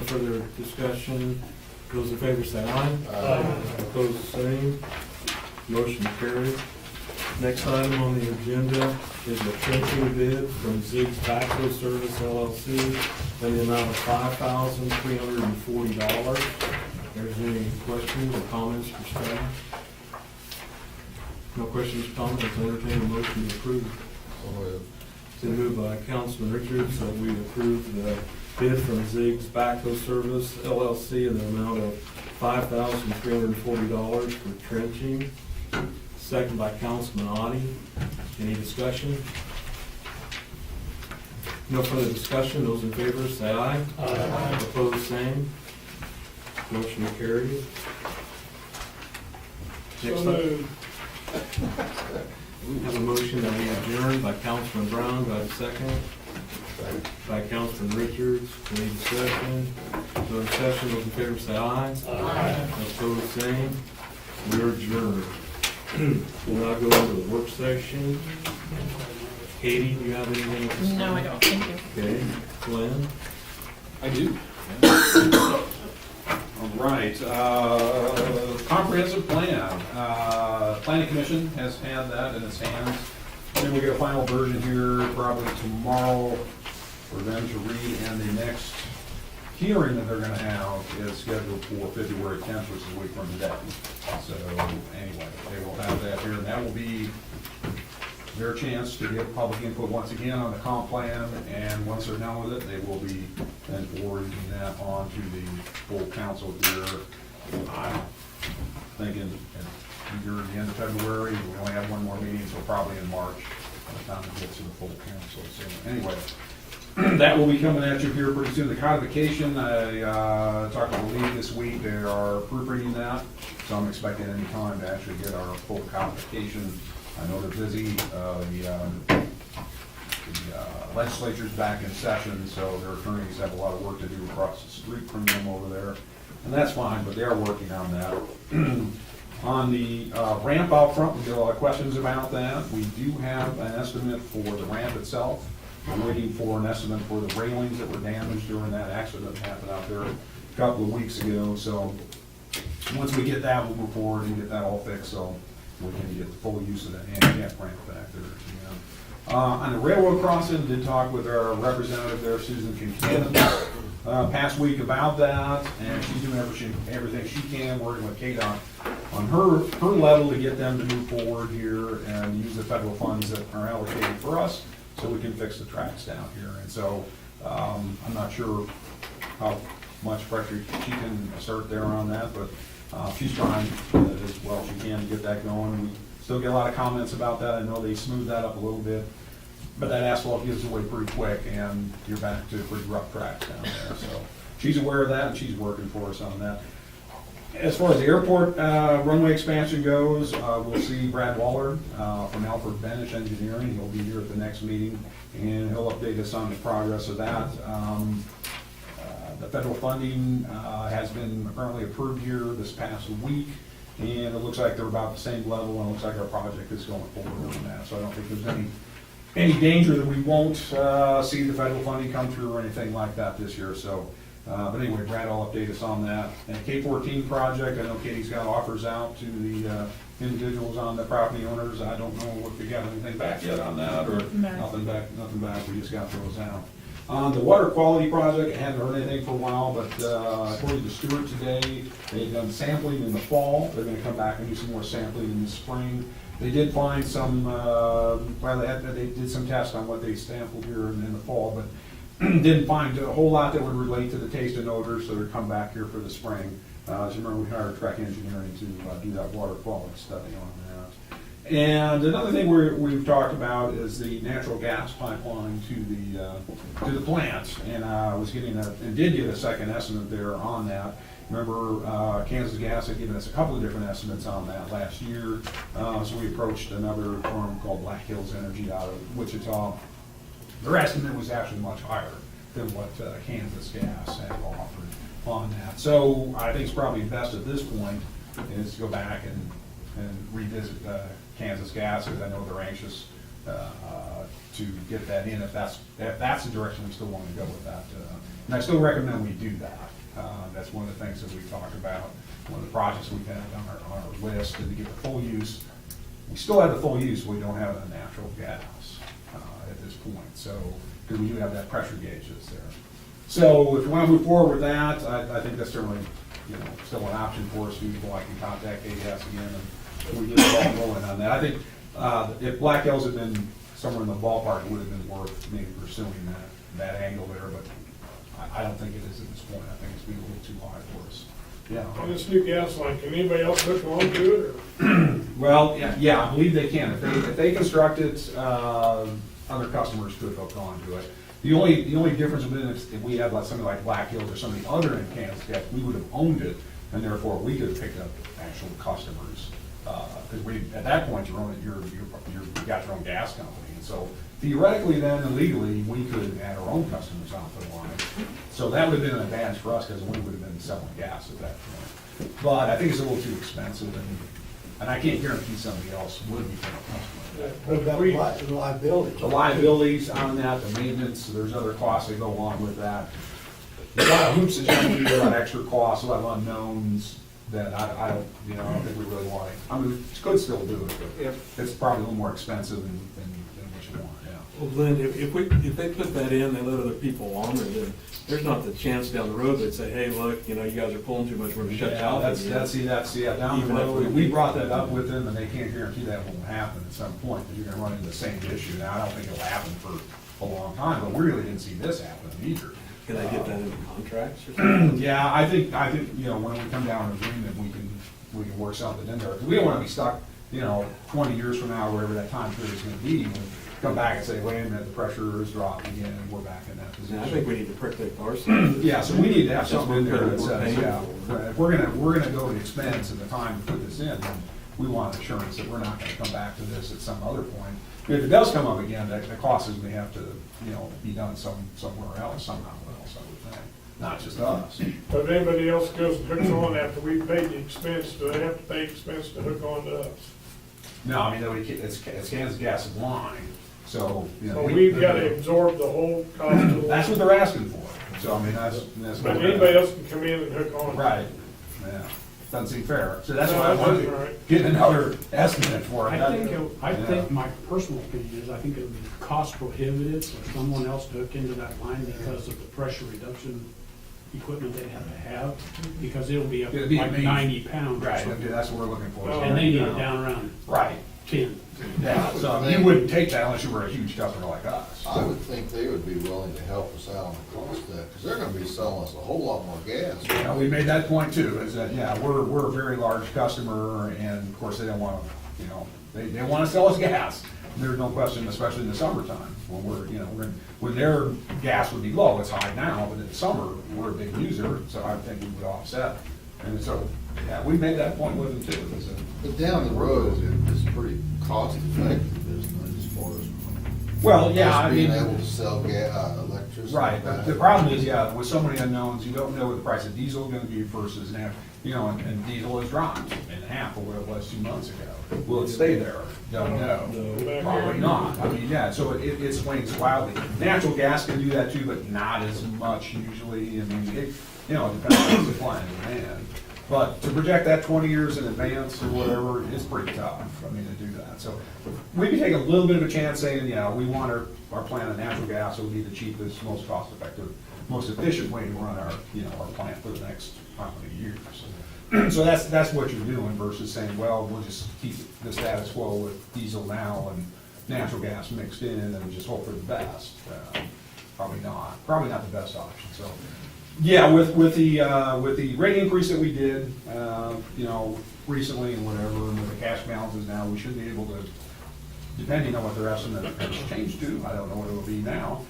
further discussion. Those in favor say aye. Aye. Opposed, same. Motion carried. Next item on the agenda is a trenching bid from Ziggs Backhoe Service LLC in the amount of $5,340. There's any questions or comments for staff? No questions or comments, I'll entertain a motion to approve. It's been moved by Councilman Richards that we approve the bid from Ziggs Backhoe Service LLC in the amount of $5,340 for trenching. Second by Councilman Audi. Any discussion? No further discussion. Those in favor say aye. Aye. Opposed, same. Motion carried. Next up, we have a motion that we adjourn by Councilman Brown. Do I have a second? By Councilman Richards. Any discussion? No discussion. Those in favor say aye. Aye. Opposed, same. We're adjourned. We'll now go into the work session. Katie, do you have anything to say? No, I don't, thank you. Okay, Glenn? I do. All right, comprehensive plan. Planning Commission has had that in its hands. Then we get a final version here probably tomorrow for them to read, and the next hearing that they're gonna have is scheduled for February 10th, which is a week from today. So anyway, they will have that here, and that will be their chance to get public input once again on the comp plan, and once they're done with it, they will be then forwarding that on to the full council here. I'm thinking either the end of February, we only have one more meeting, so probably in March, by the time it gets to the full council. So anyway, that will be coming at you here pretty soon. The codification, I talked to the league this week, they are proofreading that, so I'm expecting any time to actually get our full codification. I know they're busy, the legislature's back in session, so their attorneys have a lot of work to do across the street from them over there, and that's fine, but they are working on that. On the ramp out front, we get a lot of questions about that. We do have an estimate for the ramp itself. We're waiting for an estimate for the railings that were damaged during that accident that happened out there a couple of weeks ago, so once we get that, we'll move forward and get that all fixed, so we're going to get the full use of that handicap ramp back there. On the railroad crossing, did talk with our representative there, Susan Kincannon, past week about that, and she's doing everything she can, working with KDOT on her level to get them to move forward here and use the federal funds that are allocated for us so we can fix the tracks down here. And so I'm not sure how much pressure she can assert there on that, but she's trying as well as she can to get that going. We still get a lot of comments about that. I know they smoothed that up a little bit, but that asphalt gives away pretty quick, and you're back to pretty rough tracks down there. So she's aware of that, and she's working for us on that. As far as the airport runway expansion goes, we'll see Brad Waller from Alfred Benish Engineering. He'll be here at the next meeting, and he'll update us on the progress of that. The federal funding has been apparently approved here this past week, and it looks like they're about the same level, and it looks like our project is going forward on that. So I don't think there's any danger that we won't see the federal funding come through or anything like that this year. So, but anyway, Brad will update us on that. And K-14 project, I know Katie's got offers out to the individuals on the property owners. I don't know if we got anything back yet on that, or No. nothing back. We just got those out. On the water quality project, I hadn't heard anything for a while, but according to Stewart today, they've done sampling in the fall. They're gonna come back and do some more sampling in the spring. They did find some, they did some tests on what they sampled here in the fall, but didn't find a whole lot that would relate to the taste and odor, so they're come back here for the spring. As you remember, we hired Trek Engineering to do that water quality study on that. And another thing we've talked about is the natural gas pipeline to the plant, and did get a second estimate there on that. Remember, Kansas Gas had given us a couple of different estimates on that last year, so we approached another firm called Black Hills Energy out of Wichita. Their estimate was actually much higher than what Kansas Gas had offered on that. So I think it's probably best at this point is to go back and revisit Kansas Gas, because I know they're anxious to get that in if that's the direction we still want to go with that. And I still recommend we do that. That's one of the things that we've talked about, one of the projects we've had on our list, and to get the full use. We still have the full use, we don't have the natural gas at this point, so, because we do have that pressure gauge that's there. So if you want to move forward with that, I think that's certainly, still an option for us. People, I can contact KDS again, and we get the ball rolling on that. I think if Black Hills had been somewhere in the ballpark, it would have been worth maybe pursuing that angle there, but I don't think it is at this point. I think it's being a little too high for us. Yeah. On this new gas line, can anybody else hook on to it, or? Well, yeah, I believe they can. If they construct it, other customers could hook onto it. The only difference would be if we had something like Black Hills or something other in Kansas Gas, we would have owned it, and therefore we could have picked up actual customers. Because at that point, you got your own gas company, and so theoretically then and legally, we could add our own customers onto the line. So that would have been an advantage for us because we would have been selling gas at that point. But I think it's a little too expensive, and I can't guarantee somebody else would become a customer. What about the liability? The liabilities on that, the maintenance, there's other costs that go along with that. There's a lot of hoops that you have to do, a lot of extra costs, a lot of unknowns that I don't think we really want to. I mean, we could still do it, but it's probably a little more expensive than what you want, yeah. Well, Lynn, if they put that in, they let other people on it, then there's not the chance down the road they'd say, hey, look, you guys are pulling too much, we're gonna shut Yeah, down. that's down the Even if road. We brought that up with them, and they can't guarantee that won't happen at some point, because you're gonna run into the same issue. Now, I don't think it'll happen for a long time, but we really didn't see this happen either. Can they get that in contracts or something? Yeah, I think, when we come down to agreement, we can work something in there. 'Cause we don't wanna be stuck, 20 years from now, wherever that time period is gonna be, and come back and say, wait a minute, the pressure is dropping again, and we're back in that Yeah, position. I think we need to protect ourselves. Yeah, so we need to have something in there that That's what says, we're yeah, paying if we're gonna go to the expense and the time to put this in, then we want assurance that we're not gonna come back to this at some other point. If it does come up again, the cost is gonna have to, be done somewhere else, somehow else, I would think, not just us. But if anybody else goes and hooks on after we paid the expense, do they have to pay expense to hook on to us? No, I mean, it's Kansas Gas line, so, So we've got to absorb the whole cost of the that's what line. they're asking for, so I mean, that's. But anybody else can come in and hook on. Right, yeah, doesn't seem fair, so that's No, why I that wanted doesn't to right. get another estimate for it. I Yeah. think my personal opinion is, I think it would be cost prohibitive for someone else to hook into that line because of the pressure reduction equipment they have to have, because it'll be up It'd be like amazing. 90 pounds or Right, something. okay, that's what we're looking for. And they need it down around Right, 10. yeah, so you wouldn't take that unless you were a huge customer like us. I would think they would be willing to help us out on the cost of that, because they're gonna be selling us a whole lot more gas. Yeah, we made that point too, is that, yeah, we're a very large customer, and of course, they don't wanna, they wanna sell us gas. There's no question, especially in the summertime, when when their gas would be low, it's high now, but in the summer, we're a big user, so I think we would offset. And so, yeah, we made that point with them too, is that, But down the road, it's pretty cost effective business as far as. well, yeah, I us mean. Being able to sell electricity. Right, but the problem is, yeah, with so many unknowns, you don't know what the price of diesel is gonna be versus now, and diesel has dropped in half of what it was 2 months ago. Will it stay there? Don't know. No. Probably not. I mean, yeah, so it swings wildly. Natural gas can do that too, but not as much usually. I mean, it depends on supply and demand. But to project that 20 years in advance or whatever, it's pretty tough, to do that. So we can take a little bit of a chance saying, we want our plant of natural gas, it will be the cheapest, most cost-effective, most efficient way to run our plant for the next how many years. So that's what you're doing versus saying, well, we'll just keep the status quo with diesel now and natural gas mixed in and just hope for the best. Probably not the best option, so. Yeah, with the rate increase that we did, recently and whatever, and with the cash balances now, we should be able to, depending on what their estimate has changed to, I don't know what it will be now,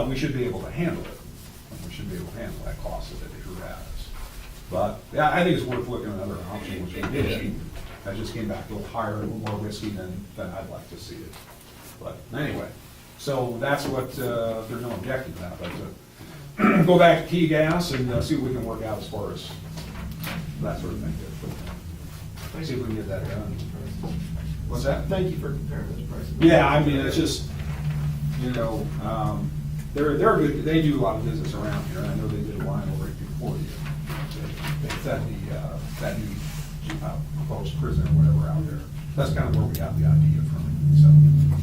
we should be able to handle it. We should be able to handle that cost that it sure has. But, yeah, I think it's worth looking at another option, which we did. That just came back a little higher, a little more risky than I'd like to see it. But anyway, so that's what, there's no objection to that, but go back to Key Gas and see what we can work out as far as that sort of thing. See if we can get that done. What's that? Thank you for comparing those prices. Yeah, I mean, it's just, you know, they're good, they do a lot of business around here, and I know they did a line over it before you. They set that new proposed prison or whatever out there. That's kind of where we got the idea from, so.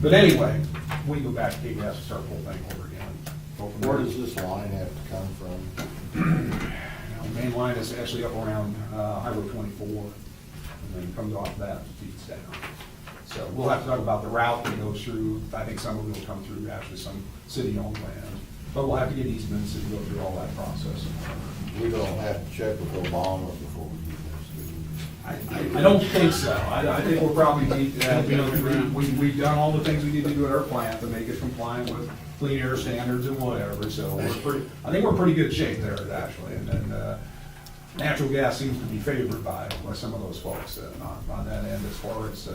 But anyway, we go back to KDS and start the whole thing over again. Go from Where there. does this line have to come from? Now, the main line is actually up around Highway 24, and then comes off that and feeds down. So we'll have to talk about the route that goes through. I think some of it will come through actually some city-owned land, but we'll have to get easements and go through all that process. We don't have to check with Obama before we do this, do we? I don't think so. I think we'll probably need, we've done all the things we need to do at our plant to make it compliant with clean air standards and whatever, so I think we're in pretty good shape there, actually. And natural gas seems to be favored by some of those folks on that end as far as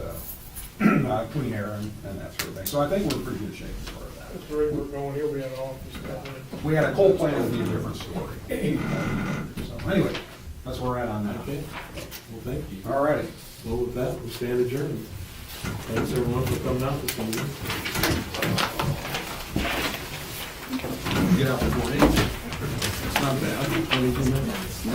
clean air and that sort of thing. So I think we're in pretty good shape as far as that. That's where we're going, he'll be in office. We had a coal plant, it'd be a different story. So anyway, that's where we're at on that. Okay, well, thank you. All righty. Well, with that, we stand adjourned. Thanks everyone for coming out this evening. Get out before 8. It's not bad. 22 minutes. I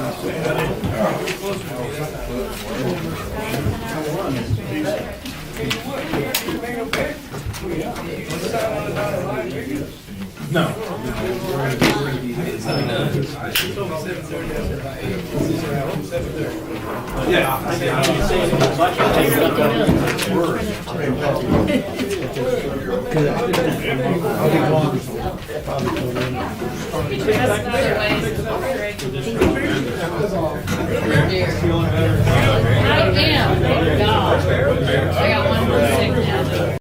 am, thank God. I got one more sick now.